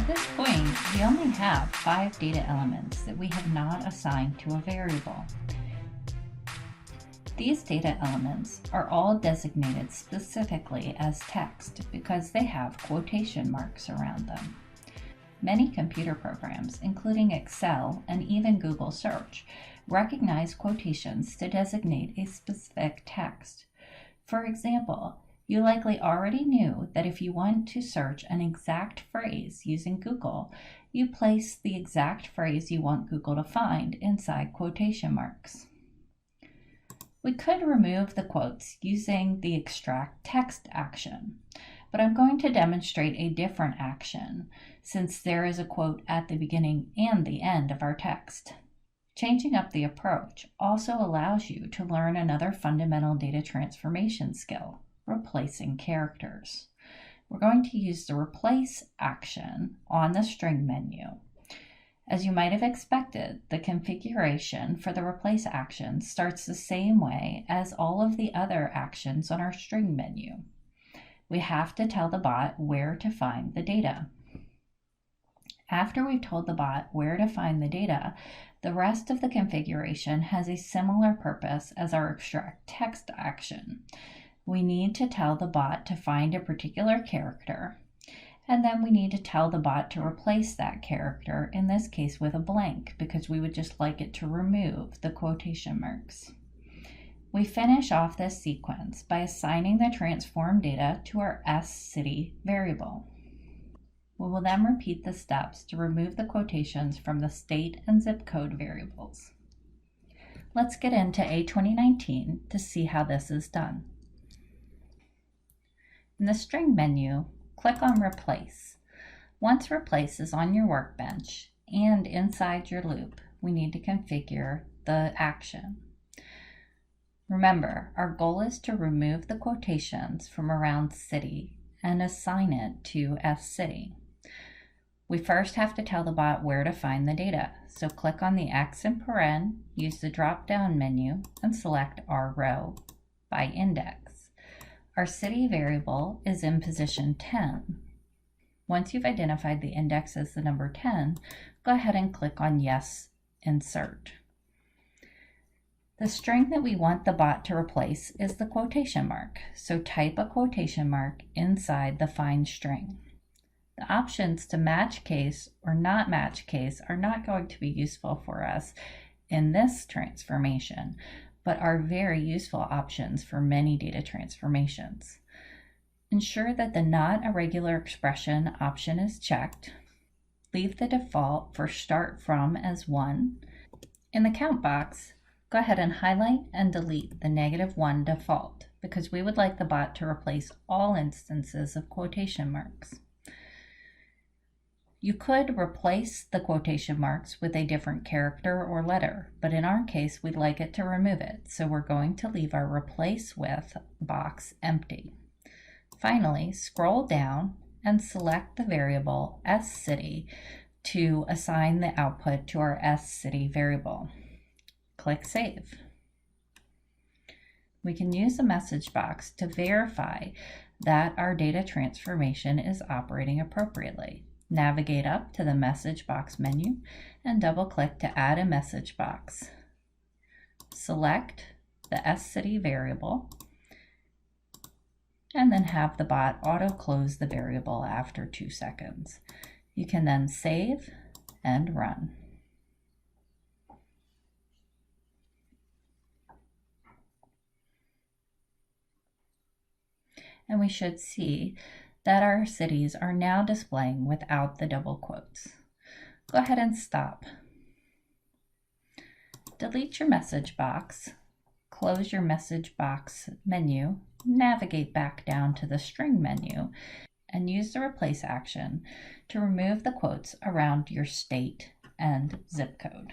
this point, we only have 5 data elements that we have not assigned to a variable. These data elements are all designated specifically as text because they have quotation marks around them. Many computer programs, including Excel and even Google Search, recognize quotations to designate a specific text. For example, you likely already knew that if you want to search an exact phrase using Google, you place the exact phrase you want Google to find inside quotation marks. We could remove the quotes using the extract text action, but I'm going to demonstrate a different action since there is a quote at the beginning and the end of our text. Changing up the approach also allows you to learn another fundamental data transformation skill, replacing characters. We're going to use the replace action on the string menu. As you might have expected, the configuration for the replace action starts the same way as all of the other actions on our string menu. We have to tell the bot where to find the data. After we've told the bot where to find the data, the rest of the configuration has a similar purpose as our extract text action. We need to tell the bot to find a particular character, and then we need to tell the bot to replace that character, in this case with a blank, because we would just like it to remove the quotation marks. We finish off this sequence by assigning the transform data to our sCity variable. We will then repeat the steps to remove the quotations from the state and zip code variables. Let's get into A2019 to see how this is done. In the string menu, click on Replace. Once Replace is on your workbench and inside your loop, we need to configure the action. Remember, our goal is to remove the quotations from around city and assign it to sCity. We first have to tell the bot where to find the data, so click on the X and paren, use the drop-down menu, and select our row by index. Our city variable is in position 10. Once you've identified the index as the number 10, go ahead and click on Yes, Insert. The string that we want the bot to replace is the quotation mark, so type a quotation mark inside the find string. The options to match case or not match case are not going to be useful for us in this transformation, but are very useful options for many data transformations. Ensure that the not a regular expression option is checked. Leave the default for start from as 1. In the count box, go ahead and highlight and delete the -1 default because we would like the bot to replace all instances of quotation marks. You could replace the quotation marks with a different character or letter, but in our case, we'd like it to remove it, so we're going to leave our replace with box empty. Finally, scroll down and select the variable sCity to assign the output to our sCity variable. Click Save. We can use the message box to verify that our data transformation is operating appropriately. Navigate up to the message box menu and double-click to add a message box. Select the sCity variable and then have the bot auto-close the variable after 2 seconds. You can then save and run. And we should see that our cities are now displaying without the double quotes. Go ahead and stop. Delete your message box, close your message box menu, navigate back down to the string menu, and use the replace action to remove the quotes around your state and zip code.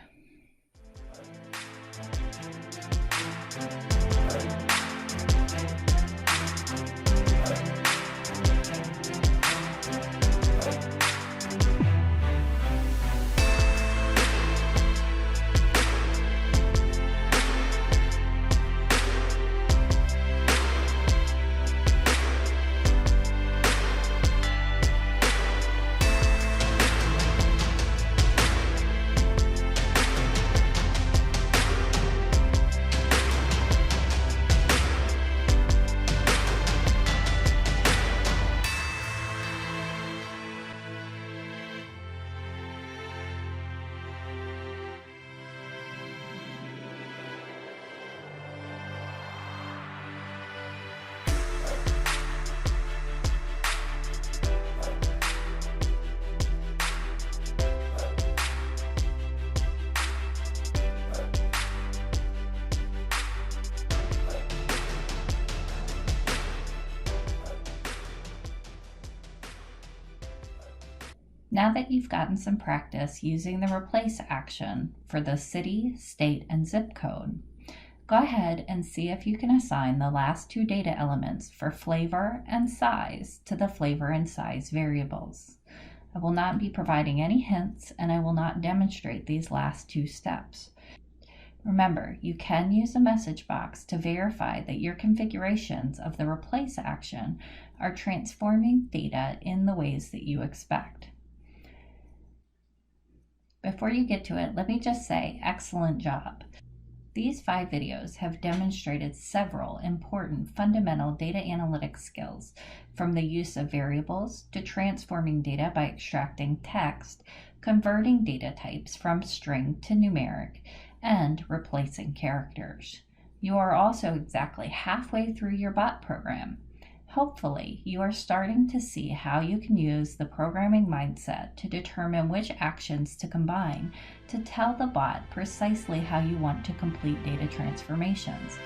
Now that you've gotten some practice using the replace action for the city, state, and zip code, go ahead and see if you can assign the last two data elements for flavor and size to the flavor and size variables. I will not be providing any hints, and I will not demonstrate these last two steps. Remember, you can use the message box to verify that your configurations of the replace action are transforming data in the ways that you expect. Before you get to it, let me just say, excellent job. These 5 videos have demonstrated several important fundamental data analytics skills, from the use of variables to transforming data by extracting text, converting data types from string to numeric, and replacing characters. You are also exactly halfway through your bot program. Hopefully, you are starting to see how you can use the programming mindset to determine which actions to combine to tell the bot precisely how you want to complete data transformations.